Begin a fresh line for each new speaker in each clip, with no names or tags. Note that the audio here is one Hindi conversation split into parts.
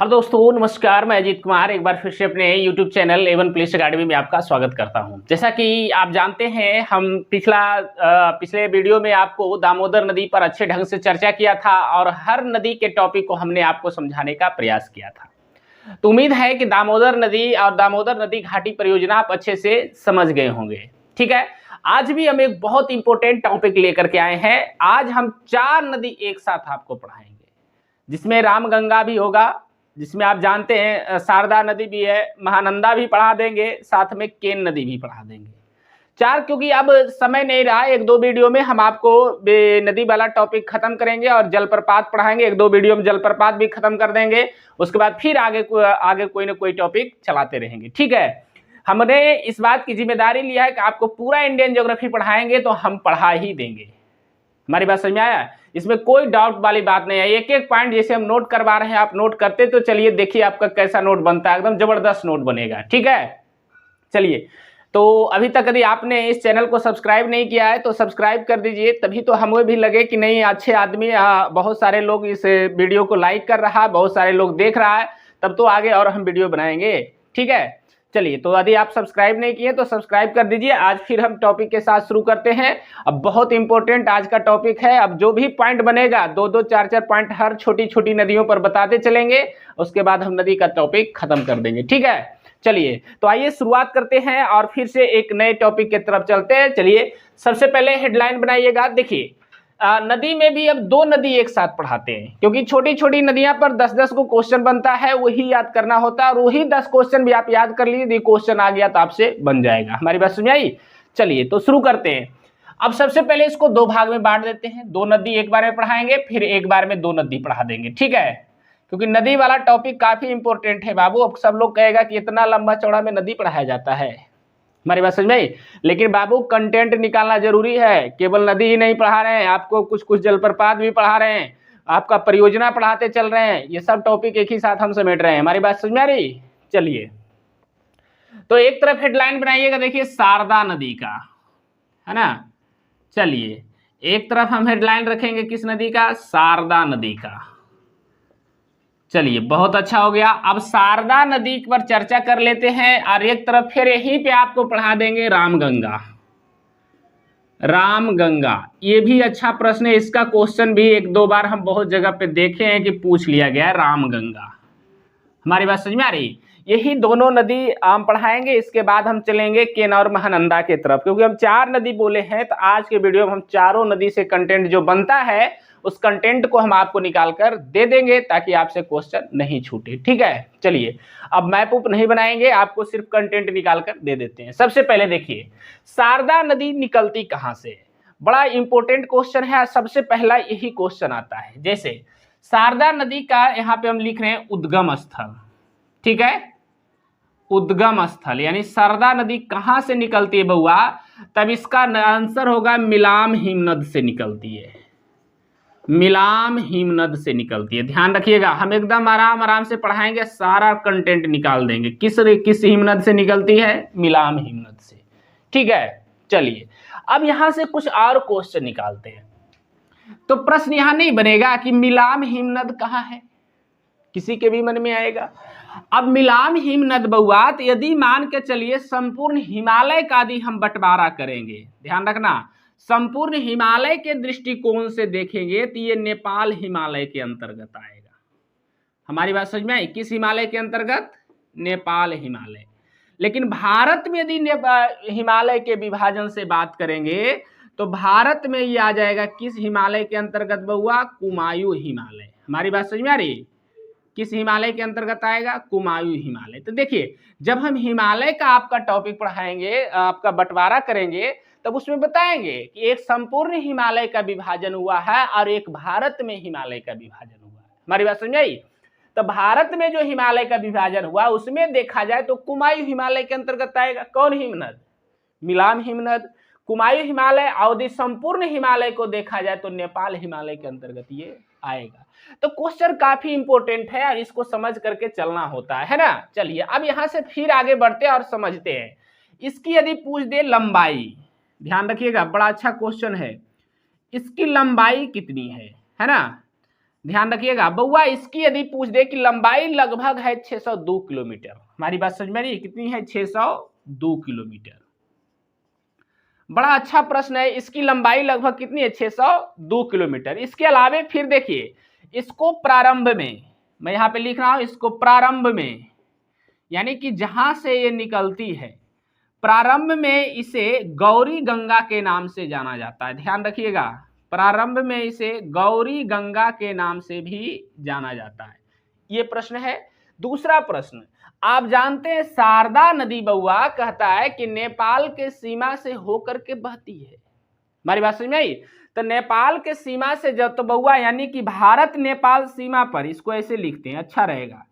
हेलो दोस्तों, नमस्कार। मैं अजीत कुमार एक बार फिर से अपने यूट्यूब चैनल एवन पुलिस अकेडमी में आपका स्वागत करता हूं। जैसा कि आप जानते हैं, हम पिछले वीडियो में आपको दामोदर नदी पर अच्छे ढंग से चर्चा किया था और हर नदी के टॉपिक को हमने आपको समझाने का प्रयास किया था। तो उम्मीद है कि दामोदर नदी और दामोदर नदी घाटी परियोजना आप अच्छे से समझ गए होंगे। ठीक है, आज भी हम एक बहुत इंपॉर्टेंट टॉपिक लेकर के आए हैं। आज हम 4 नदी एक साथ आपको पढ़ाएंगे, जिसमें रामगंगा भी होगा, जिसमें आप जानते हैं शारदा नदी भी है, महानंदा भी पढ़ा देंगे, साथ में केन नदी भी पढ़ा देंगे। 4 क्योंकि अब समय नहीं रहा, 1-2 वीडियो में हम आपको नदी वाला टॉपिक खत्म करेंगे और जलप्रपात पढ़ाएंगे। 1-2 वीडियो में जलप्रपात भी खत्म कर देंगे, उसके बाद फिर आगे कोई ना कोई टॉपिक चलाते रहेंगे। ठीक है, हमने इस बात की जिम्मेदारी लिया है कि आपको पूरा इंडियन ज्योग्राफी पढ़ाएंगे तो हम पढ़ा ही देंगे। हमारी बात समझ में आया? इसमें कोई डाउट वाली बात नहीं है। एक एक पॉइंट जैसे हम नोट करवा रहे हैं, आप नोट करते तो चलिए, देखिए आपका कैसा नोट बनता है। एकदम जबरदस्त नोट बनेगा। ठीक है, चलिए। तो अभी तक यदि आपने इस चैनल को सब्सक्राइब नहीं किया है तो सब्सक्राइब कर दीजिए, तभी तो हमें भी लगे कि नहीं, अच्छे आदमी, बहुत सारे लोग इस वीडियो को लाइक कर रहा है, बहुत सारे लोग देख रहा है, तब तो आगे और हम वीडियो बनाएंगे। ठीक है, चलिए। तो यदि आप सब्सक्राइब नहीं किए तो सब्सक्राइब कर दीजिए। आज फिर हम टॉपिक के साथ शुरू करते हैं। अब बहुत इंपॉर्टेंट आज का टॉपिक है। अब जो भी पॉइंट बनेगा, 2-2, 4-4 पॉइंट हर छोटी छोटी नदियों पर बताते चलेंगे, उसके बाद हम नदी का टॉपिक खत्म कर देंगे। ठीक है, चलिए। तो आइए शुरुआत करते हैं और फिर से एक नए टॉपिक की तरफ चलते हैं। चलिए, सबसे पहले हेडलाइन बनाइएगा। देखिए, नदी में भी अब 2 नदी एक साथ पढ़ाते हैं, क्योंकि छोटी छोटी नदियां पर 10-10 को क्वेश्चन बनता है, वही याद करना होता है। और वही 10 क्वेश्चन भी आप याद कर लीजिए, क्वेश्चन आ गया तो आपसे बन जाएगा। हमारी बात समझ आई? चलिए, तो शुरू करते हैं। अब सबसे पहले इसको 2 भाग में बांट देते हैं। 2 नदी एक बार में पढ़ाएंगे, फिर एक बार में 2 नदी पढ़ा देंगे। ठीक है, क्योंकि नदी वाला टॉपिक काफी इंपॉर्टेंट है बाबू। अब सब लोग कहेगा कि इतना लंबा चौड़ा में नदी पढ़ाया जाता है। हमारी बात समझ में आई? लेकिन बाबू, कंटेंट निकालना जरूरी है। केवल नदी ही नहीं पढ़ा रहे हैं, आपको कुछ कुछ जलप्रपात भी पढ़ा रहे हैं, आपका परियोजना पढ़ाते चल रहे हैं। ये सब टॉपिक एक ही साथ हम समेट रहे हैं। हमारी बात समझ में आ रही? चलिए, तो एक तरफ हेडलाइन बनाइएगा, देखिए शारदा नदी का, है ना। चलिए, एक तरफ हम हेडलाइन रखेंगे किस नदी का? शारदा नदी का। चलिए, बहुत अच्छा हो गया। अब शारदा नदी पर चर्चा कर लेते हैं और एक तरफ फिर यहीं पे आपको पढ़ा देंगे रामगंगा। रामगंगा, ये भी अच्छा प्रश्न है। इसका क्वेश्चन भी 1-2 बार हम बहुत जगह पे देखे हैं कि पूछ लिया गया है, रामगंगा। हमारी बात समझ में आ रही? यही दोनों नदी हम पढ़ाएंगे। इसके बाद हम चलेंगे केन और महानंदा के तरफ, क्योंकि हम 4 नदी बोले हैं, तो आज के वीडियो में हम चारों नदी से कंटेंट जो बनता है, उस कंटेंट को हम आपको निकाल कर दे देंगे, ताकि आपसे क्वेश्चन नहीं छूटे। ठीक है, चलिए। अब मैप उप नहीं बनाएंगे, आपको सिर्फ कंटेंट निकाल कर दे देते हैं। सबसे पहले देखिए, शारदा नदी निकलती कहां से? बड़ा इंपॉर्टेंट क्वेश्चन है। सबसे पहला यही क्वेश्चन आता है। जैसे शारदा नदी का यहाँ पे हम लिख रहे हैं उद्गम स्थल। ठीक है, उद्गम स्थल यानी शारदा नदी कहां से निकलती है बउआ? तब इसका आंसर होगा मिलाम हिमनद से निकलती है। मिलाम हिमनद से निकलती है। ध्यान रखिएगा, हम एकदम आराम आराम से पढ़ाएंगे, सारा कंटेंट निकाल देंगे। किस हिमनद से निकलती है? मिलाम हिमनद से। ठीक है, चलिए। अब यहां से कुछ और क्वेश्चन निकालते हैं। तो प्रश्न यहां नहीं बनेगा कि मिलाम हिमनद कहां है, किसी के भी मन में आएगा। अब मिलाम हिमनद बउआ, तो यदि मान के चलिए संपूर्ण हिमालय का यदि हम बंटवारा करेंगे, ध्यान रखना, संपूर्ण हिमालय के दृष्टिकोण से देखेंगे तो ये नेपाल हिमालय के अंतर्गत आएगा। हमारी बात समझ में आई? किस हिमालय के अंतर्गत? नेपाल हिमालय। लेकिन भारत में यदि हिमालय के विभाजन से बात करेंगे तो भारत में ये आ जाएगा किस हिमालय के अंतर्गत बउआ? कुमायूं हिमालय। हमारी बात समझ में आ रही? किस हिमालय के अंतर्गत आएगा? कुमायूं हिमालय। तो देखिए, जब हम हिमालय का आपका टॉपिक पढ़ाएंगे, आपका बंटवारा करेंगे, तब उसमें बताएंगे कि एक संपूर्ण हिमालय का विभाजन हुआ है और एक भारत में हिमालय का विभाजन हुआ है। हमारी बात समझ आई? तो भारत में जो हिमालय का विभाजन हुआ, उसमें देखा जाए तो कुमायूं हिमालय के अंतर्गत आएगा। कौन हिमनद? मिलाम हिमनद। कुमायूं हिमालय। और संपूर्ण हिमालय को देखा जाए तो नेपाल हिमालय के अंतर्गत ये आएगा। तो क्वेश्चन काफी इंपॉर्टेंट है और इसको समझ करके चलना होता है ना। चलिए, अब यहां से फिर आगे बढ़ते हैं और समझते हैं। इसकी यदि पूछ दे लंबाई, ध्यान रखिएगा, बड़ा अच्छा क्वेश्चन है। इसकी लंबाई कितनी है ना? ध्यान रखिएगा बउआ, इसकी यदि पूछ दे कि लंबाई लगभग है 602 किलोमीटर, हमारी बात समझ में आ रही है, कितनी है 602 किलोमीटर। बड़ा अच्छा प्रश्न है, इसकी लंबाई लगभग कितनी है 602 किलोमीटर। इसके अलावे फिर देखिए, इसको प्रारंभ में, मैं यहां पे लिख रहा हूं, इसको प्रारंभ में यानी कि जहां से ये निकलती है, प्रारंभ में इसे गौरी गंगा के नाम से जाना जाता है। ध्यान रखिएगा, प्रारंभ में इसे गौरी गंगा के नाम से भी जाना जाता है। ये प्रश्न है। दूसरा प्रश्न, आप जानते हैं शारदा नदी बउआ कहता है कि नेपाल के सीमा से होकर के बहती है। हमारी बात समझ में आई? तो नेपाल के सीमा से जब, तो बउआ यानी कि भारत नेपाल सीमा पर, इसको ऐसे लिखते हैं अच्छा रहेगा,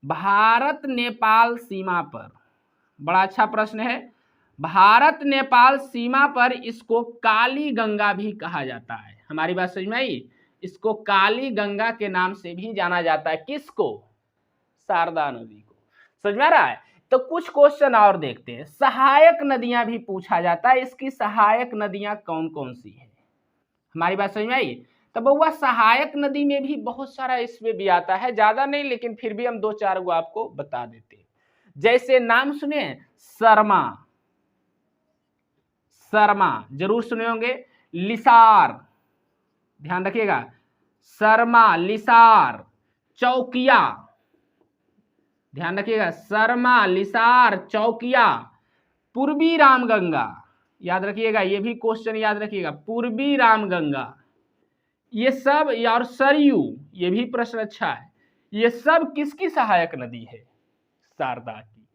भारत नेपाल सीमा पर। बड़ा अच्छा प्रश्न है। भारत नेपाल सीमा पर इसको काली गंगा भी कहा जाता है। हमारी बात समझ में आई? इसको काली गंगा के नाम से भी जाना जाता है। किसको? शारदा नदी को। समझ में आ रहा है? तो कुछ क्वेश्चन और देखते हैं। सहायक नदियां भी पूछा जाता है, इसकी सहायक नदियां कौन कौन सी है? हमारी बात समझ में आई? तो बउआ सहायक नदी में भी बहुत सारा इसमें भी आता है, ज्यादा नहीं लेकिन फिर भी हम 2-4 गो आपको बता देते हैं। जैसे नाम सुने, शर्मा, शर्मा जरूर सुने होंगे, लिसार, ध्यान रखिएगा, शर्मा, लिसार, चौकिया, ध्यान रखिएगा, शर्मा, लिसार, चौकिया, पूर्वी रामगंगा, याद रखिएगा, ये भी क्वेश्चन याद रखिएगा, पूर्वी रामगंगा, ये सब, और सरयू, ये भी प्रश्न अच्छा है। ये सब किसकी सहायक नदी है? शारदा की।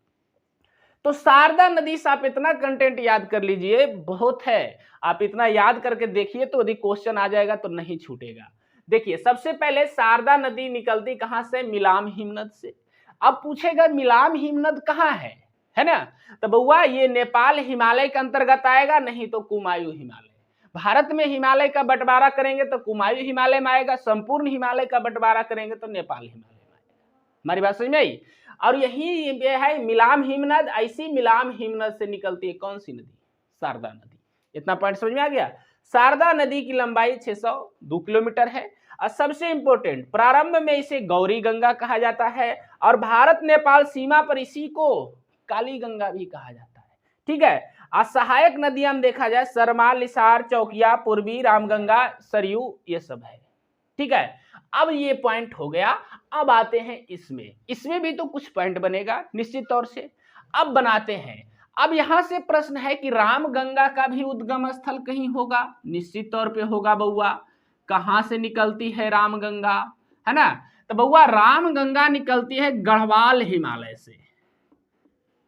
तो शारदा नदी से आप इतना कंटेंट याद कर लीजिए, बहुत है। आप इतना याद करके देखिए तो यदि क्वेश्चन आ जाएगा तो नहीं छूटेगा। देखिए सबसे पहले शारदा नदी निकलती कहां से? मिलाम हिमनद से। अब पूछेगा मिलाम हिमनद कहाँ है ना? तो बउआ ये नेपाल हिमालय के अंतर्गत आएगा, नहीं तो कुमायूं हिमालय। भारत में हिमालय का बंटवारा करेंगे तो कुमायूं हिमालय में आएगा, संपूर्ण हिमालय का बंटवारा करेंगे तो नेपाल हिमालय में आएगा। हमारी बात समझ में आई? और यही है मिलाम हिमनद। ऐसी मिलाम हिमनद से निकलती है कौन सी नदी? शारदा नदी। इतना पॉइंट समझ में आ गया? शारदा नदी की लंबाई 602 किलोमीटर है। और सबसे इंपॉर्टेंट, प्रारंभ में इसे गौरी गंगा कहा जाता है, और भारत नेपाल सीमा पर इसी को काली गंगा भी कहा जाता है। ठीक है। और सहायक नदियां देखा जाए, शर्मा, लिसार, चौकिया, पूर्वी रामगंगा, सरयू, ये सब है। ठीक है। अब ये पॉइंट हो गया। अब आते हैं इसमें भी तो कुछ पॉइंट बनेगा निश्चित तौर से। अब बनाते हैं। अब यहां से प्रश्न है कि रामगंगा का भी उद्गम स्थल कहीं होगा? निश्चित तौर पे होगा बउआ। कहां से निकलती है रामगंगा? है ना? तो बउआ रामगंगा निकलती है गढ़वाल हिमालय से।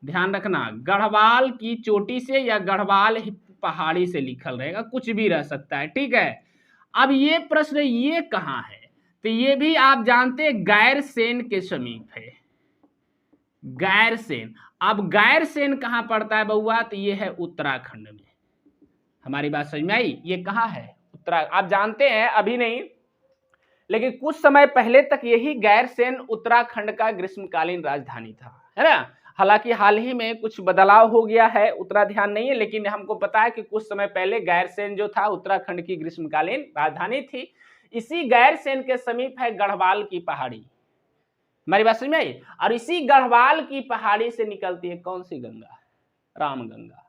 ध्यान रखना, गढ़वाल की चोटी से या गढ़वाल पहाड़ी से लिखल रहेगा, कुछ भी रह सकता है। ठीक है। अब ये प्रश्न, ये कहां है? तो ये भी आप जानते हैं गैरसेन के समीप है। गैरसेन। अब गैरसेन कहां पड़ता है बउआ? तो ये है उत्तराखंड में। हमारी बात समझ में आई? ये कहां है? आप जानते हैं, अभी नहीं लेकिन कुछ समय पहले तक यही गैरसेन उत्तराखंड का ग्रीष्मकालीन राजधानी था, है ना? हालांकि हाल ही में कुछ बदलाव हो गया है, उतना ध्यान नहीं है, लेकिन हमको पता है कि कुछ समय पहले गैरसेन जो था उत्तराखंड की ग्रीष्मकालीन राजधानी थी। इसी गैरसेन के समीप है गढ़वाल की पहाड़ी। हमारी बात समझ में आई? और इसी गढ़वाल की पहाड़ी से निकलती है कौन सी गंगा? रामगंगा।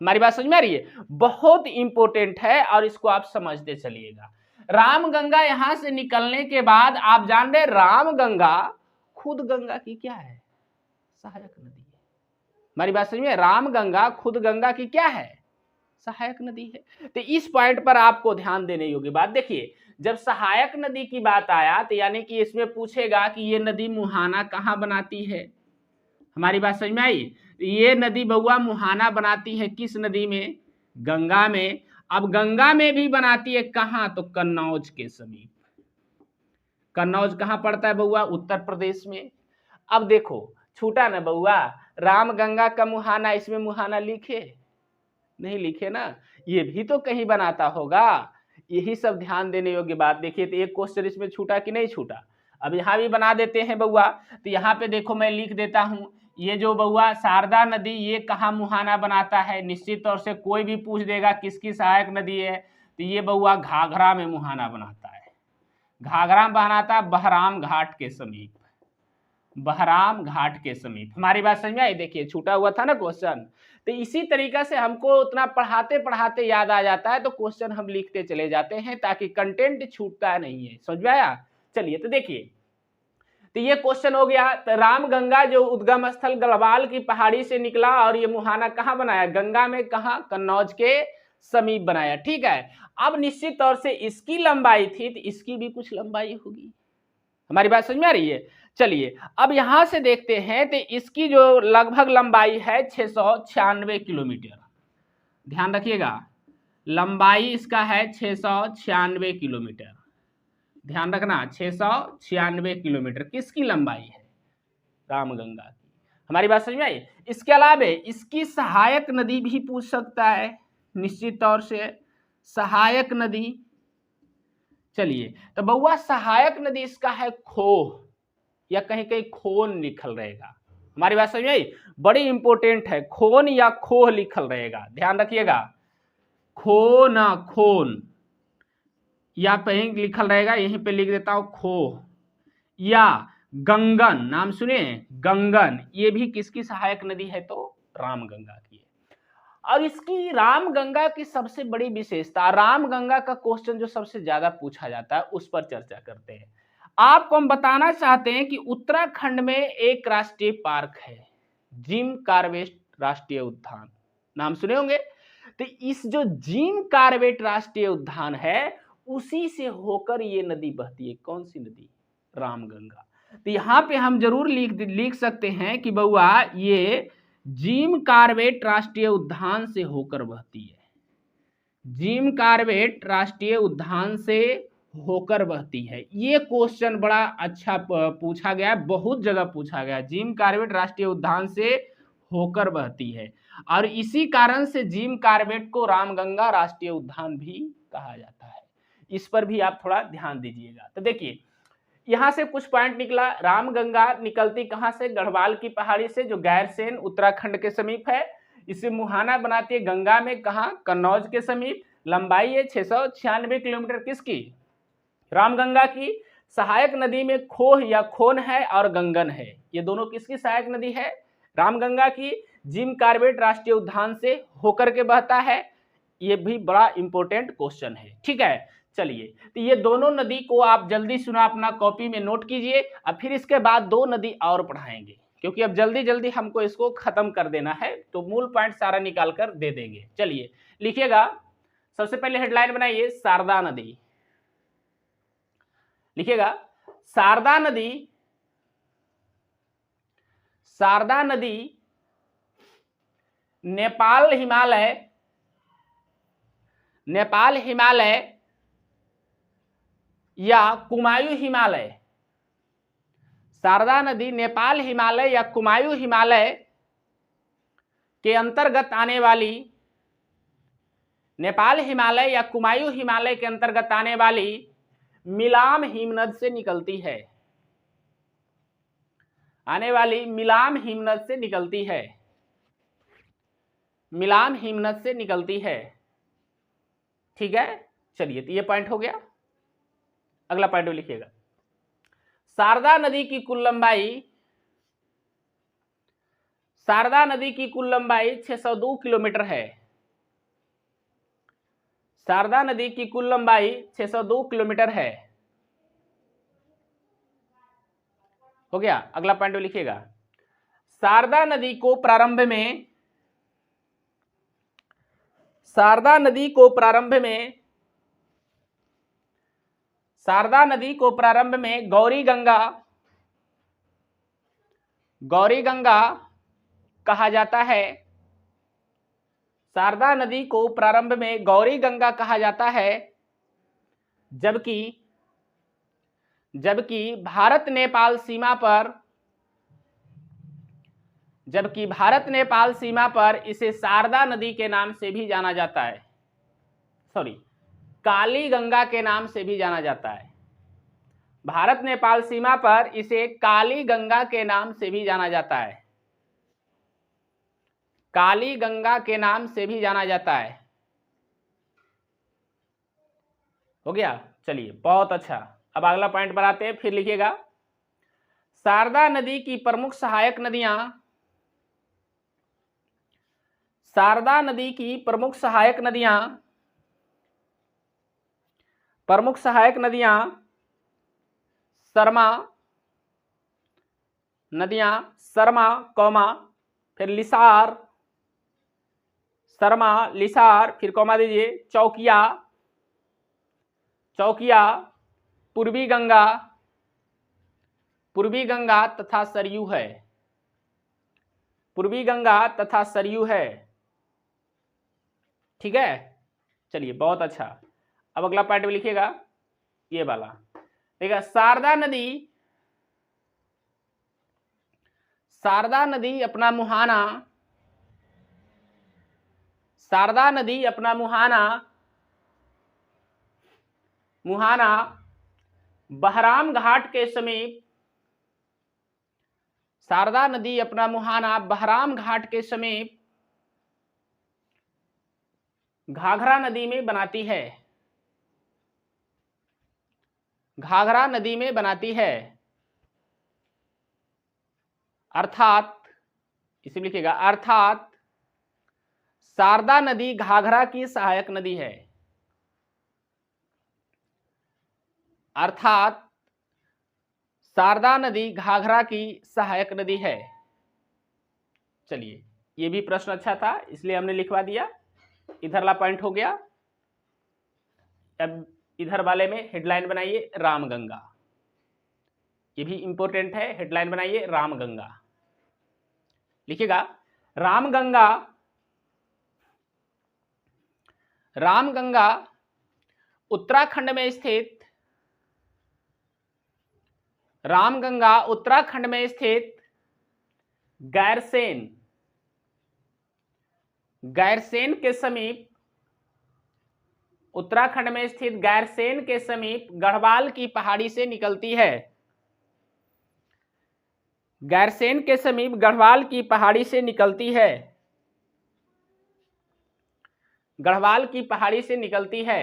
हमारी बात समझ में आ रही है? बहुत इंपॉर्टेंट है और इसको आप समझते चलिएगा। रामगंगा यहां से निकलने के बाद आप जान रहे, रामगंगा खुद गंगा की क्या है? सहायक नदी है। हमारी बात समझ में? रामगंगा खुद गंगा की क्या है? सहायक नदी है। तो इस पॉइंट पर आपको ध्यान देने योग्य बात, देखिए जब सहायक नदी की बात आया तो यानी कि इसमें पूछेगा कि ये नदी मुहाना कहां बनाती है? हमारी बात समझ में आई? ये नदी बउआ मुहाना बनाती है किस नदी में? गंगा में। अब गंगा में भी बनाती है कहां? तो कन्नौज के समीप। कन्नौज कहां पड़ता है बउआ? उत्तर प्रदेश में। अब देखो छूटा ना बउआ, रामगंगा का मुहाना, इसमें मुहाना लिखे नहीं? लिखे ना? ये भी तो कहीं बनाता होगा। यही सब ध्यान देने योग्य बात। देखिए तो एक क्वेश्चन इसमें छूटा कि नहीं छूटा? अब यहाँ भी बना देते हैं बउआ। तो यहाँ पे देखो मैं लिख देता हूँ, ये जो बउआ शारदा नदी ये कहाँ मुहाना बनाता है? निश्चित तौर से कोई भी पूछ देगा किसकी सहायक नदी है, तो ये बउआ घाघरा में मुहाना बनाता है। घाघरा बहना था बहराम घाट के समीप, बहराम घाट के समीप। हमारी बात समझ में आई? देखिए छूटा हुआ था ना क्वेश्चन, तो इसी तरीका से हमको उतना पढ़ाते पढ़ाते याद आ जाता है, तो क्वेश्चन हम लिखते चले जाते हैं ताकि कंटेंट छूटता नहीं है। समझ में आया? चलिए तो देखिए, तो ये क्वेश्चन हो गया। तो रामगंगा जो उद्गम स्थल गढ़वाल की पहाड़ी से निकला और ये मुहाना कहाँ बनाया? गंगा में। कहाँ? कन्नौज के समीप बनाया। ठीक है, अब निश्चित तौर से इसकी लंबाई थी तो इसकी भी कुछ लंबाई होगी। हमारी बात समझ में आ रही है? चलिए अब यहां से देखते हैं, तो इसकी जो लगभग लंबाई है 696 किलोमीटर। ध्यान रखिएगा, लंबाई इसका है 696 किलोमीटर। ध्यान रखना, 696 किलोमीटर किसकी लंबाई है? रामगंगा की। हमारी बात समझ में आई? इसके अलावा इसकी सहायक नदी भी पूछ सकता है, निश्चित तौर से सहायक नदी। चलिए तो बउआ सहायक नदी इसका है खोह, या कहीं कहीं खोन लिखल रहेगा। हमारी बात समझ में आई? बड़ी इंपॉर्टेंट है, खोन या खोह लिखल रहेगा, ध्यान रखिएगा। खोन, खोन या कहीं लिखल रहेगा, यहीं पे लिख देता हूं खोह। या गंगन, नाम सुने? गंगन, ये भी किसकी सहायक नदी है? तो रामगंगा की है। और इसकी रामगंगा की सबसे बड़ी विशेषता, रामगंगा का क्वेश्चन जो सबसे ज्यादा पूछा जाता है उस पर चर्चा करते हैं। आपको हम बताना चाहते हैं कि उत्तराखंड में एक राष्ट्रीय पार्क है, जिम कार्बेट राष्ट्रीय उद्यान, नाम सुने होंगे। तो इस जो जिम कार्बेट राष्ट्रीय उद्यान है उसी से होकर ये नदी बहती है। कौन सी नदी? रामगंगा। तो यहां पे हम जरूर लिख सकते हैं कि बउआ ये जिम कार्बेट राष्ट्रीय उद्यान से होकर बहती है, जिम कार्बेट राष्ट्रीय उद्यान से होकर बहती है। ये क्वेश्चन बड़ा अच्छा पूछा गया, बहुत जगह पूछा गया। जिम कार्बेट राष्ट्रीय उद्यान से होकर बहती है और इसी कारण से जिम कार्बेट को रामगंगा राष्ट्रीय उद्यान भी कहा जाता है। इस पर भी आप थोड़ा ध्यान दीजिएगा। तो देखिए यहां से कुछ पॉइंट निकला। रामगंगा निकलती कहां से? गढ़वाल की पहाड़ी से, जो गैरसेन उत्तराखंड के समीप है। इसे मुहाना बनाती है गंगा में। कहां? कन्नौज के समीप। लंबाई है 696 किलोमीटर। किसकी? रामगंगा की। सहायक नदी में खोह या खोन है और गंगन है। ये दोनों किसकी सहायक नदी है? रामगंगा की। जिम कार्बेट राष्ट्रीय उद्यान से होकर के बहता है। ये भी बड़ा इंपॉर्टेंट क्वेश्चन है। ठीक है, चलिए तो ये दोनों नदी को आप जल्दी सुना अपना कॉपी में नोट कीजिए। अब फिर इसके बाद दो नदी और पढ़ाएंगे, क्योंकि अब जल्दी जल्दी हमको इसको खत्म कर देना है, तो मूल पॉइंट सारा निकाल कर दे देंगे। चलिए लिखिएगा, सबसे पहले हेडलाइन बनाइए शारदा नदी। लिखिएगा शारदा नदी, शारदा नदी नेपाल हिमालय, नेपाल हिमालय या कुमायूं हिमालय, शारदा नदी नेपाल हिमालय या कुमायूं हिमालय के अंतर्गत आने वाली, नेपाल हिमालय या कुमायूं हिमालय के अंतर्गत आने वाली मिलाम हिमनद से निकलती है। आने वाली मिलाम हिमनद से निकलती है, मिलाम हिमनद से निकलती है। ठीक है, चलिए तो ये पॉइंट हो गया। अगला पॉइंट लिखिएगा, शारदा नदी की कुल लंबाई, शारदा नदी की कुल लंबाई 602 किलोमीटर है। शारदा नदी की कुल लंबाई 602 किलोमीटर है। हो गया। अगला पॉइंट लिखिएगा, शारदा नदी को प्रारंभ में, शारदा नदी को प्रारंभ में, शारदा नदी को प्रारंभ में गौरी गंगा, गौरी गंगा कहा जाता है। शारदा नदी को प्रारंभ में गौरी गंगा कहा जाता है, जबकि भारत नेपाल सीमा पर, जबकि भारत नेपाल सीमा पर इसे शारदा नदी के नाम से भी जाना जाता है, सॉरी काली गंगा के नाम से भी जाना जाता है। भारत नेपाल सीमा पर इसे काली गंगा के नाम से भी जाना जाता है, काली गंगा के नाम से भी जाना जाता है। हो गया, चलिए बहुत अच्छा। अब अगला पॉइंट बनाते हैं, फिर लिखिएगा शारदा नदी की प्रमुख सहायक नदियां, शारदा नदी की प्रमुख सहायक नदियां, प्रमुख सहायक नदियां शर्मा नदियां, शर्मा कौमा, फिर लिसार, शर्मा लिसार, फिर कौमा दीजिए, चौकिया, चौकिया, पूर्वी गंगा, पूर्वी गंगा तथा सरयू है, पूर्वी गंगा तथा सरयू है। ठीक है, चलिए बहुत अच्छा। अब अगला पार्ट में लिखिएगा ये वाला, देखिएगा शारदा नदी, शारदा नदी अपना मुहाना, शारदा नदी अपना मुहाना, मुहाना बहराम घाट के समीप, शारदा नदी अपना मुहाना बहराम घाट के समीप घाघरा नदी में बनाती है, घाघरा नदी में बनाती है। अर्थात इसे लिखिएगा, अर्थात शारदा नदी घाघरा की सहायक नदी है, अर्थात शारदा नदी घाघरा की सहायक नदी है। चलिए ये भी प्रश्न अच्छा था इसलिए हमने लिखवा दिया, इधर वाला पॉइंट हो गया। अब इधर वाले में हेडलाइन बनाइए रामगंगा, ये भी इंपॉर्टेंट है, हेडलाइन बनाइए रामगंगा। लिखिएगा रामगंगा, रामगंगा उत्तराखंड में स्थित, रामगंगा उत्तराखंड में स्थित गैरसेन, गैरसेन के समीप, उत्तराखंड में स्थित गैरसेन के समीप गढ़वाल की पहाड़ी से निकलती है, गैरसेन के समीप गढ़वाल की पहाड़ी से निकलती है, गढ़वाल की पहाड़ी से निकलती है।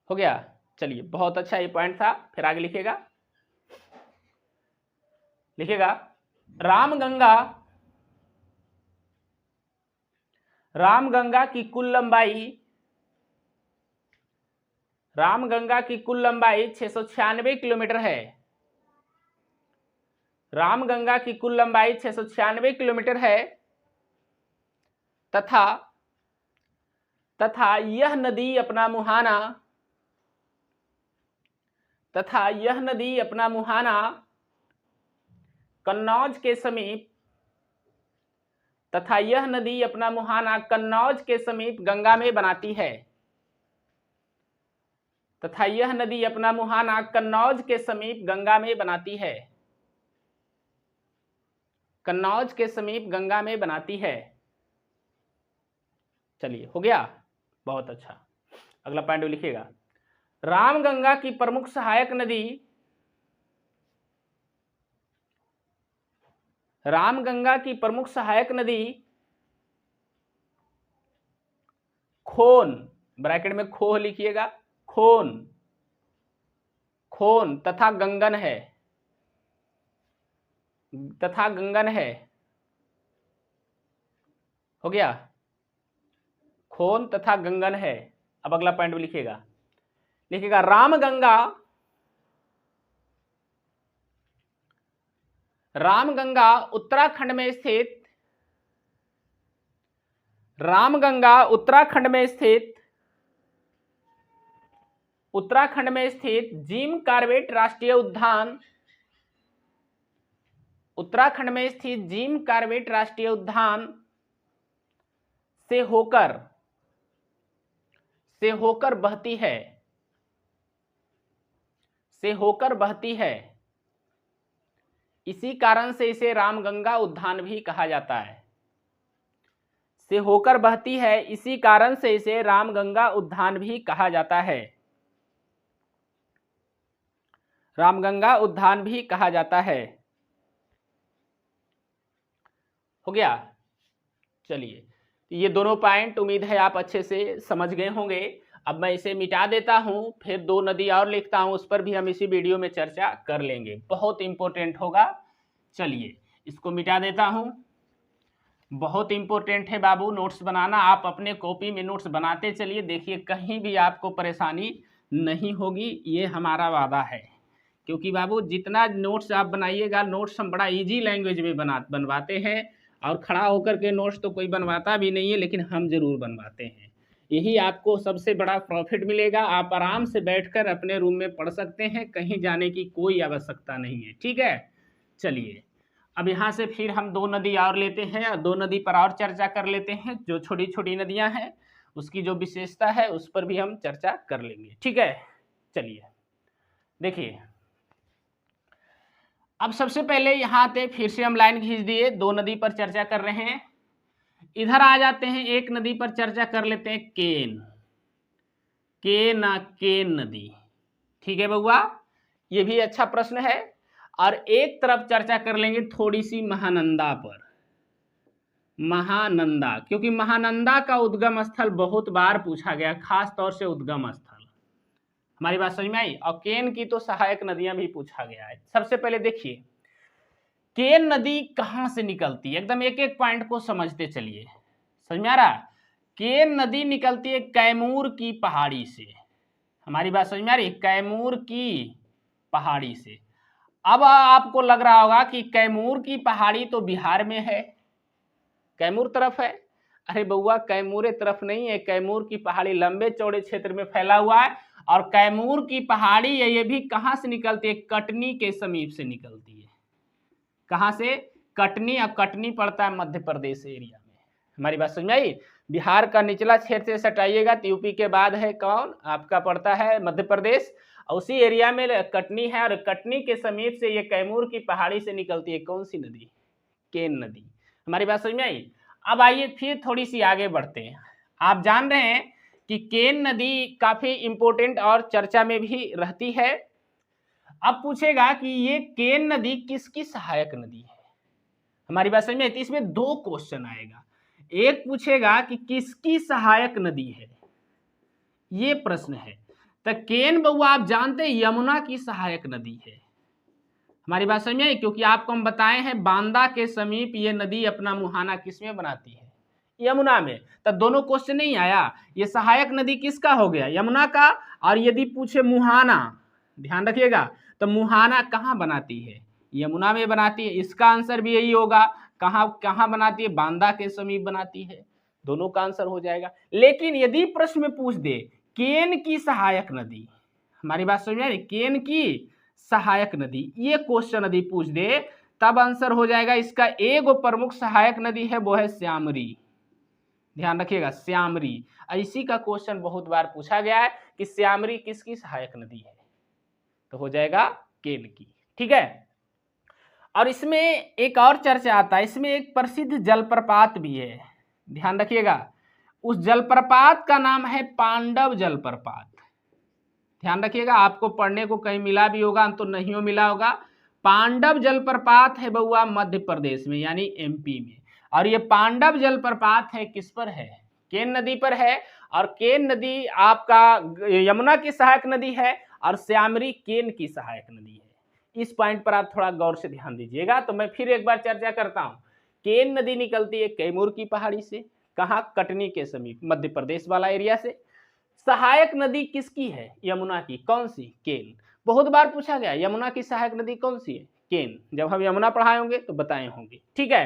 हो गया, चलिए बहुत अच्छा ये पॉइंट था। फिर आगे लिखिएगा, लिखिएगा रामगंगा, रामगंगा की कुल लंबाई, रामगंगा की कुल लंबाई 696 किलोमीटर है, रामगंगा की कुल लंबाई 696 किलोमीटर है तथा तथा यह नदी अपना मुहाना, तथा यह नदी अपना मुहाना कन्नौज के समीप, तथा यह नदी अपना मुहाना कन्नौज के समीप गंगा में बनाती है, तथा यह नदी अपना मुहाना कन्नौज के समीप गंगा में बनाती है, कन्नौज के समीप गंगा में बनाती है। चलिए हो गया, बहुत अच्छा। अगला पॉइंट लिखिएगा रामगंगा की प्रमुख सहायक नदी, रामगंगा की प्रमुख सहायक नदी खोन, ब्रैकेट में खोह लिखिएगा, खोन, खोन तथा गंगन है, तथा गंगन है। हो गया, खोन तथा गंगन है। अब अगला पॉइंट भी लिखिएगा, लिखिएगा रामगंगा, रामगंगा उत्तराखंड में स्थित, रामगंगा उत्तराखंड में स्थित, उत्तराखंड में स्थित जिम कॉर्बेट राष्ट्रीय उद्यान, उत्तराखंड में स्थित जिम कॉर्बेट राष्ट्रीय उद्यान से होकर, से होकर बहती है, से होकर बहती है। इसी कारण से इसे रामगंगा उद्यान भी कहा जाता है, से होकर बहती है, इसी कारण से इसे रामगंगा उद्यान भी कहा जाता है, रामगंगा उद्यान भी कहा जाता है। हो गया, चलिए ये दोनों पॉइंट उम्मीद है आप अच्छे से समझ गए होंगे। अब मैं इसे मिटा देता हूँ, फिर 2 नदी और लिखता हूँ, उस पर भी हम इसी वीडियो में चर्चा कर लेंगे, बहुत इंपॉर्टेंट होगा। चलिए इसको मिटा देता हूँ। बहुत इंपॉर्टेंट है बाबू नोट्स बनाना, आप अपने कॉपी में नोट्स बनाते चलिए, देखिए कहीं भी आपको परेशानी नहीं होगी, ये हमारा वादा है। क्योंकि बाबू जितना नोट्स आप बनाइएगा, नोट्स हम बड़ा इजी लैंग्वेज में बनवाते हैं, और खड़ा होकर के नोट्स तो कोई बनवाता भी नहीं है, लेकिन हम जरूर बनवाते हैं। यही आपको सबसे बड़ा प्रॉफिट मिलेगा, आप आराम से बैठकर अपने रूम में पढ़ सकते हैं, कहीं जाने की कोई आवश्यकता नहीं है। ठीक है, चलिए अब यहाँ से फिर हम 2 नदी और लेते हैं, और 2 नदी पर और चर्चा कर लेते हैं। जो छोटी छोटी नदियाँ हैं उसकी जो विशेषता है उस पर भी हम चर्चा कर लेंगे। ठीक है, चलिए देखिए, अब सबसे पहले यहाँ पे फिर से हम लाइन खींच दिए, 2 नदी पर चर्चा कर रहे हैं। इधर आ जाते हैं, एक नदी पर चर्चा कर लेते हैं, केन। केन नदी। ठीक है बउआ, ये भी अच्छा प्रश्न है। और एक तरफ चर्चा कर लेंगे थोड़ी सी महानंदा पर। महानंदा, क्योंकि महानंदा का उद्गम स्थल बहुत बार पूछा गया, खास तौर से उद्गम स्थल। हमारी बात समझ में आई। और केन की तो सहायक नदियां भी पूछा गया है। सबसे पहले देखिए केन नदी कहां से निकलती है, एकदम एक एक पॉइंट को समझते चलिए, समझ में आ रहा। केन नदी निकलती है कैमूर की पहाड़ी से। हमारी बात समझ में आ रही है, कैमूर की पहाड़ी से। अब आपको लग रहा होगा कि कैमूर की पहाड़ी तो बिहार में है, कैमूर तरफ है। अरे बउआ कैमूर तरफ नहीं है, कैमूर की पहाड़ी लंबे चौड़े क्षेत्र में फैला हुआ है। और कैमूर की पहाड़ी ये भी कहां से निकलती है, कटनी के समीप से निकलती है। कहां से, कटनी। और कटनी पड़ता है मध्य प्रदेश एरिया में। हमारी बात समझ में आई। बिहार का निचला क्षेत्र से सटाइएगा तो यूपी के बाद है कौन, आपका पड़ता है मध्य प्रदेश। उसी एरिया में कटनी है, और कटनी के समीप से ये कैमूर की पहाड़ी से निकलती है कौन सी नदी, केन नदी। हमारी बात समझ में आई। अब आइए फिर थोड़ी सी आगे बढ़ते हैं। आप जान रहे हैं कि केन नदी काफी इंपॉर्टेंट और चर्चा में भी रहती है। अब पूछेगा कि ये केन नदी किसकी सहायक नदी है। हमारी बात समझ में आई। तो इसमें 2 क्वेश्चन आएगा, एक पूछेगा कि किसकी सहायक नदी है, ये प्रश्न है। तो केन बउआ आप जानते हैं यमुना की सहायक नदी है। हमारी बात समझ में आई। क्योंकि आपको हम बताए हैं बांदा के समीप ये नदी अपना मुहाना किसमें बनाती है, यमुना में। तो दोनों क्वेश्चन नहीं आया, ये सहायक नदी किसका हो गया, यमुना का। और यदि पूछे मुहाना, ध्यान रखिएगा, तो मुहाना कहाँ बनाती है, यमुना में बनाती है। इसका आंसर भी यही होगा, कहाँ कहाँ बनाती है, बांदा के समीप बनाती है। दोनों का आंसर हो जाएगा। लेकिन यदि प्रश्न में पूछ दे केन की सहायक नदी, हमारी बात समझ में आ रही, केन की सहायक नदी, ये क्वेश्चन यदि पूछ दे तब आंसर हो जाएगा इसका एक प्रमुख सहायक नदी है, वो है श्यामरी। ध्यान रखिएगा, श्यामरी। इसी का क्वेश्चन बहुत बार पूछा गया है कि श्यामरी किसकी सहायक नदी है, तो हो जाएगा केन की। ठीक है। और इसमें एक और चर्चा आता है, इसमें एक प्रसिद्ध जलप्रपात भी है, ध्यान रखिएगा। उस जलप्रपात का नाम है पांडव जलप्रपात। ध्यान रखिएगा, आपको पढ़ने को कहीं मिला भी होगा तो नहीं हो मिला होगा। पांडव जलप्रपात है बउआ मध्य प्रदेश में, यानी एमपी में। और ये पांडव जलप्रपात है किस पर है, केन नदी पर है। और केन नदी आपका यमुना की सहायक नदी है, और श्यामरी केन की सहायक नदी है। इस पॉइंट पर आप थोड़ा गौर से ध्यान दीजिएगा। तो मैं फिर एक बार चर्चा करता हूं। केन नदी निकलती है कैमूर की पहाड़ी से, कहां, कटनी के समीप, मध्य प्रदेश वाला एरिया से। सहायक नदी किसकी है, यमुना की। कौन सी, केन। बहुत बार पूछा गया यमुना की सहायक नदी कौन सी है, केन। जब हम यमुना पढ़ाए होंगे तो बताए होंगे। ठीक है।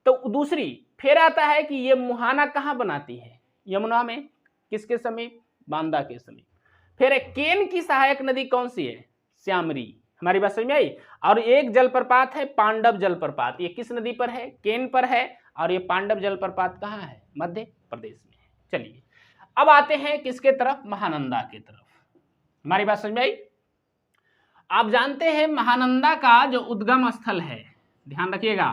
तो दूसरी फिर आता है कि ये मुहाना कहाँ बनाती है, यमुना में, किसके समीप, बांदा के समीप। फिर केन की सहायक नदी कौन सी है, श्यामरी। हमारी बात समझ में आई। और एक जलप्रपात है पांडव जलप्रपात, ये किस नदी पर है, केन पर है। और ये पांडव जलप्रपात कहाँ है, मध्य प्रदेश में। चलिए अब आते हैं किसके तरफ, महानंदा के तरफ। हमारी बात समझ में आई। आप जानते हैं महानंदा का जो उद्गम स्थल है, ध्यान रखिएगा,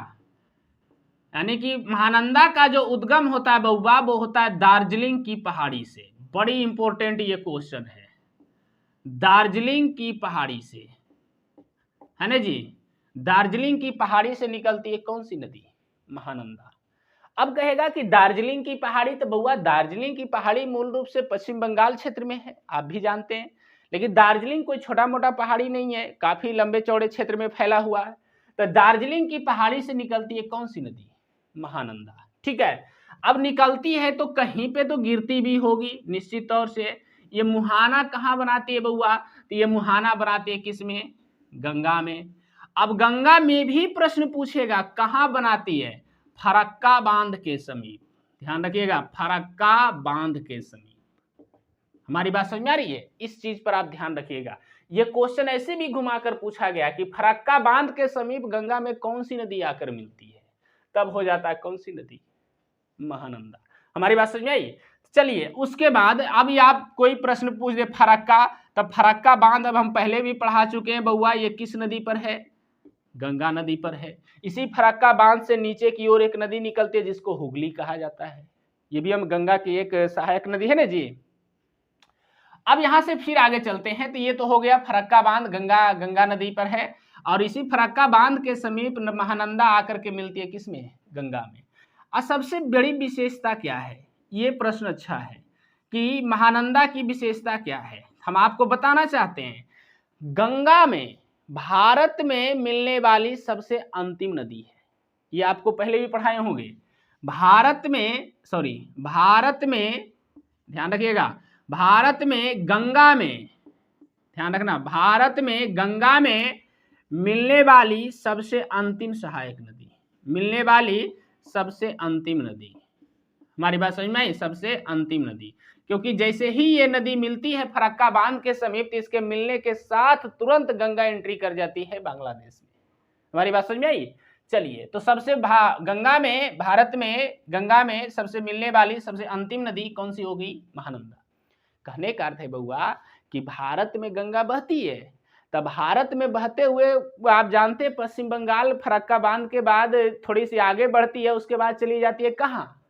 यानी कि महानंदा का जो उद्गम होता है बउआ, वो होता है दार्जिलिंग की पहाड़ी से। बड़ी इंपॉर्टेंट ये क्वेश्चन है, दार्जिलिंग की पहाड़ी से, है ना जी। दार्जिलिंग की पहाड़ी से निकलती है कौन सी नदी, महानंदा। अब कहेगा कि दार्जिलिंग की पहाड़ी, तो बउआ दार्जिलिंग की पहाड़ी मूल रूप से पश्चिम बंगाल क्षेत्र में है, आप भी जानते हैं। लेकिन दार्जिलिंग कोई छोटा मोटा पहाड़ी नहीं है, काफी लंबे चौड़े क्षेत्र में फैला हुआ है। तो दार्जिलिंग की पहाड़ी से निकलती है कौन सी नदी? महानंदा। ठीक है, अब निकलती है तो कहीं पे तो गिरती भी होगी निश्चित तौर से। ये मुहाना कहाँ बनाती है बउआ? तो ये मुहाना बनाती है किसमें? गंगा में। अब गंगा में भी प्रश्न पूछेगा कहाँ बनाती है? फरक्का बांध के समीप। ध्यान रखिएगा, फरक्का बांध के समीप। हमारी बात समझ में आ रही है? इस चीज पर आप ध्यान रखिएगा। ये क्वेश्चन ऐसे भी घुमाकर पूछा गया कि फरक्का बांध के समीप गंगा में कौन सी नदी आकर मिलती है, तब हो जाता है कौन सी नदी? महानंदा। हमारी बात समझ में आई? चलिए उसके बाद अब आप कोई प्रश्न पूछ दे फरक्का, तब फरक्का बांध अब हम पहले भी पढ़ा चुके हैं बउआ, ये किस नदी पर है? गंगा नदी पर है। इसी फरक्का बांध से नीचे की ओर एक नदी निकलती है जिसको हुगली कहा जाता है। ये भी हम गंगा की एक सहायक नदी है ना जी। अब यहां से फिर आगे चलते हैं, तो ये तो हो गया फरक्का बांध गंगा नदी पर है, और इसी फरक्का बांध के समीप महानंदा आकर के मिलती है किसमें? गंगा में। और सबसे बड़ी विशेषता क्या है? ये प्रश्न अच्छा है कि महानंदा की विशेषता क्या है, हम आपको बताना चाहते हैं। गंगा में भारत में मिलने वाली सबसे अंतिम नदी है, ये आपको पहले भी पढ़ाए होंगे। भारत में ध्यान रखिएगा, भारत में गंगा में, ध्यान रखना, भारत में गंगा में मिलने वाली सबसे अंतिम सहायक नदी, मिलने वाली सबसे अंतिम नदी। हमारी बात समझ में आई? सबसे अंतिम नदी, क्योंकि जैसे ही ये नदी मिलती है फरक्का बांध के समीप, इसके मिलने के साथ तुरंत गंगा एंट्री कर जाती है बांग्लादेश में। हमारी बात समझ में आई? चलिए, तो सबसे गंगा में, भारत में गंगा में सबसे मिलने वाली सबसे अंतिम नदी कौन सी होगी? महानंदा। कहने का अर्थ है बउआ कि भारत में गंगा बहती है, तब भारत में बहते हुए आप जानते हैं पश्चिम बंगाल फरक्का बांध के बाद थोड़ी सी आगे बढ़ती है, उसके बाद चली जाती है कहाँ?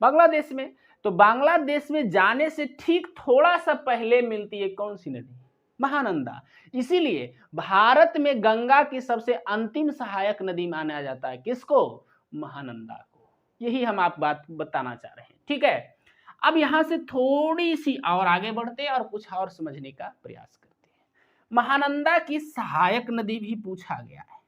बांग्लादेश में। तो बांग्लादेश में जाने से ठीक थोड़ा सा पहले मिलती है कौन सी नदी? महानंदा। इसीलिए भारत में गंगा की सबसे अंतिम सहायक नदी माना जाता है किसको? महानंदा को। यही हम आप बात बताना चाह रहे हैं। ठीक है, अब यहां से थोड़ी सी और आगे बढ़ते हैं और कुछ और समझने का प्रयास करते हैं। महानंदा की सहायक नदी भी पूछा गया है,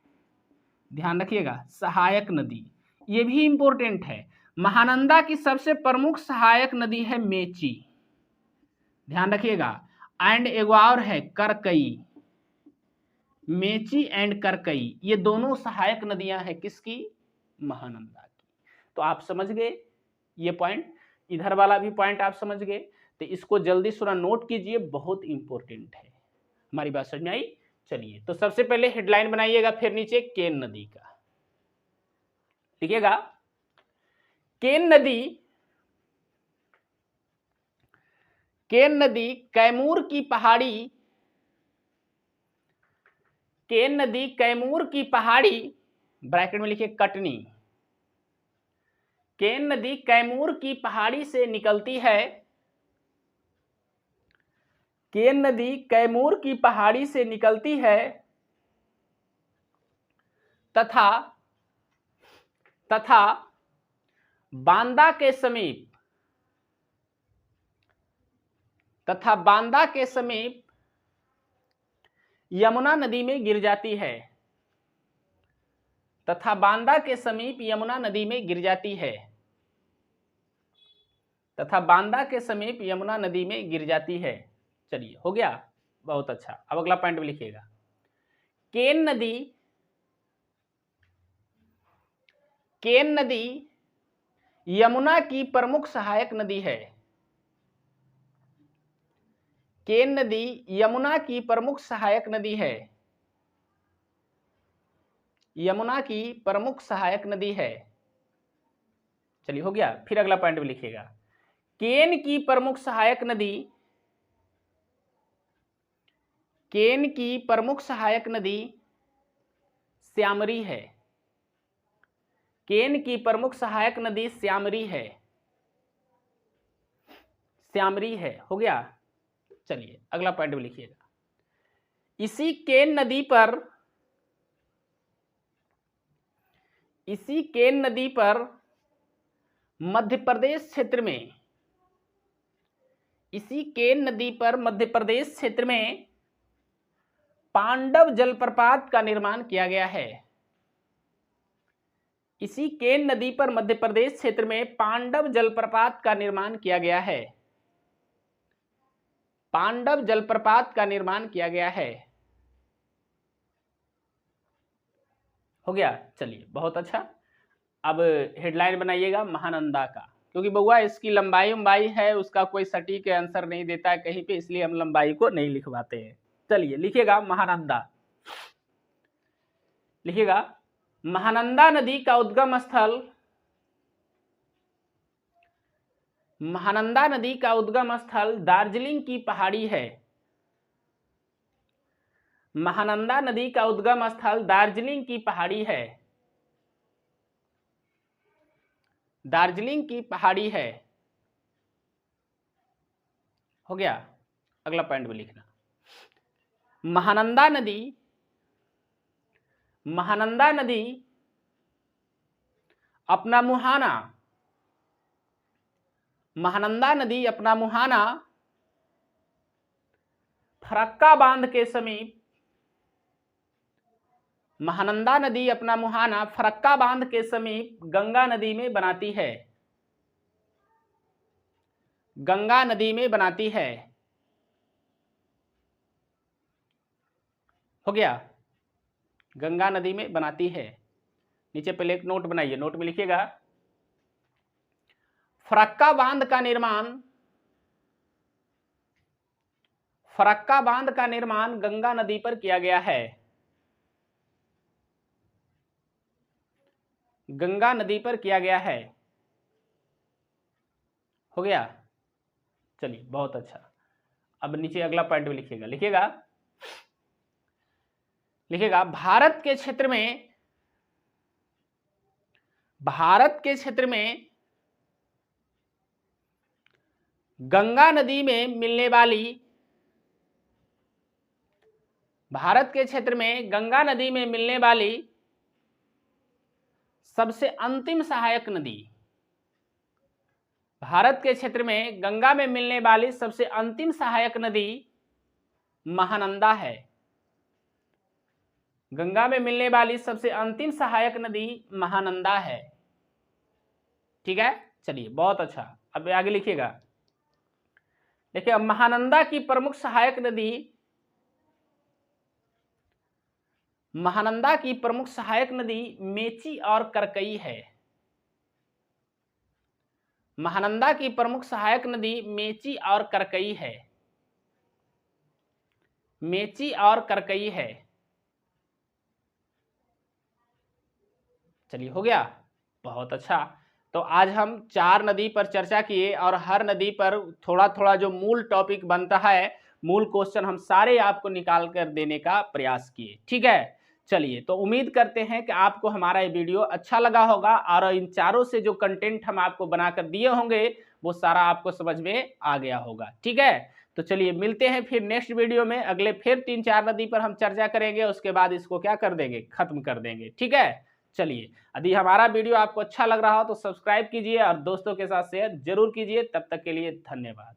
ध्यान रखिएगा, सहायक नदी, ये भी इंपॉर्टेंट है। महानंदा की सबसे प्रमुख सहायक नदी है मेची, ध्यान रखिएगा, एंड एक और है करकई। मेची एंड करकई, ये दोनों सहायक नदियां हैं किसकी? महानंदा की। तो आप समझ गए ये पॉइंट, इधर वाला भी पॉइंट आप समझ गए, तो इसको जल्दी सुना नोट कीजिए, बहुत इंपॉर्टेंट है। हमारी बात समझ में आई? चलिए, तो सबसे पहले हेडलाइन बनाइएगा, फिर नीचे केन नदी का लिखिएगा। केन नदी कैमूर की पहाड़ी, केन नदी कैमूर की पहाड़ी, ब्रैकेट में लिखिए कटनी। केन नदी कैमूर की पहाड़ी से निकलती है, केन नदी कैमूर की पहाड़ी से निकलती है तथा बांदा के समीप यमुना नदी में गिर जाती है, तथा बांदा के समीप यमुना नदी में गिर जाती है, तथा बांदा के समीप यमुना नदी में गिर जाती है। चलिए, हो गया, बहुत अच्छा। अब अगला पॉइंट में लिखिएगा। केन नदी यमुना की प्रमुख सहायक नदी है। केन नदी यमुना की प्रमुख सहायक नदी है, यमुना की प्रमुख सहायक नदी है। चलिए, हो गया। फिर अगला पॉइंट में लिखिएगा। केन की प्रमुख सहायक नदी, केन की प्रमुख सहायक नदी श्यामरी है। केन की प्रमुख सहायक नदी श्यामरी है, श्यामरी है। हो गया। चलिए, अगला पॉइंट में लिखिएगा। इसी केन नदी पर मध्य प्रदेश क्षेत्र में, इसी केन नदी पर मध्य प्रदेश क्षेत्र में पांडव जलप्रपात का निर्माण किया गया है। इसी केन नदी पर मध्य प्रदेश क्षेत्र में पांडव जलप्रपात का निर्माण किया गया है। पांडव जलप्रपात का निर्माण किया गया है। हो गया, चलिए बहुत अच्छा। अब हेडलाइन बनाइएगा महानंदा का, क्योंकि बउआ इसकी लंबाई है, उसका कोई सटीक आंसर नहीं देता है कहीं पे, इसलिए हम लंबाई को नहीं लिखवाते हैं। चलिए लिखिएगा महानंदा, लिखिएगा महानंदा नदी का उद्गम स्थल, महानंदा नदी का उद्गम स्थल दार्जिलिंग की पहाड़ी है। महानंदा नदी का उद्गम स्थल दार्जिलिंग की पहाड़ी है। दार्जिलिंग की पहाड़ी है। हो गया, अगला पॉइंट भी लिखना। महानंदा नदी, महानंदा नदी अपना मुहाना, महानंदा नदी अपना मुहाना फरक्का बांध के समीप, महानंदा नदी अपना मुहाना फरक्का बांध के समीप गंगा नदी में बनाती है। गंगा नदी में बनाती है। हो गया, गंगा नदी में बनाती है। नीचे पहले एक नोट बनाइए, नोट में लिखिएगा फरक्का बांध का निर्माण, फरक्का बांध का निर्माण गंगा नदी पर किया गया है। गंगा नदी पर किया गया है। हो गया, चलिए बहुत अच्छा। अब नीचे अगला पॉइंट भी लिखिएगा, लिखिएगा लिखिएगा भारत के क्षेत्र में, भारत के क्षेत्र में गंगा नदी में मिलने वाली, भारत के क्षेत्र में गंगा नदी में मिलने वाली सबसे अंतिम सहायक नदी, भारत के क्षेत्र में गंगा में मिलने वाली सबसे अंतिम सहायक नदी महानंदा है। गंगा में मिलने वाली सबसे अंतिम सहायक नदी महानंदा है। ठीक है, चलिए बहुत अच्छा। अब आगे लिखिएगा, देखिए महानंदा की प्रमुख सहायक नदी, महानंदा की प्रमुख सहायक नदी मेची और करकई है। महानंदा की प्रमुख सहायक नदी मेची और करकई है। मेची और करकई है। चलिए हो गया, बहुत अच्छा। तो आज हम 4 नदी पर चर्चा किए और हर नदी पर थोड़ा थोड़ा जो मूल टॉपिक बनता है, मूल क्वेश्चन हम सारे आपको निकाल कर देने का प्रयास किए। ठीक है, चलिए तो उम्मीद करते हैं कि आपको हमारा ये वीडियो अच्छा लगा होगा और इन चारों से जो कंटेंट हम आपको बनाकर दिए होंगे वो सारा आपको समझ में आ गया होगा। ठीक है, तो चलिए मिलते हैं फिर नेक्स्ट वीडियो में। अगले फिर 3-4 नदी पर हम चर्चा करेंगे, उसके बाद इसको क्या कर देंगे, खत्म कर देंगे। ठीक है, चलिए यदि हमारा वीडियो आपको अच्छा लग रहा हो तो सब्सक्राइब कीजिए और दोस्तों के साथ शेयर जरूर कीजिए। तब तक के लिए धन्यवाद।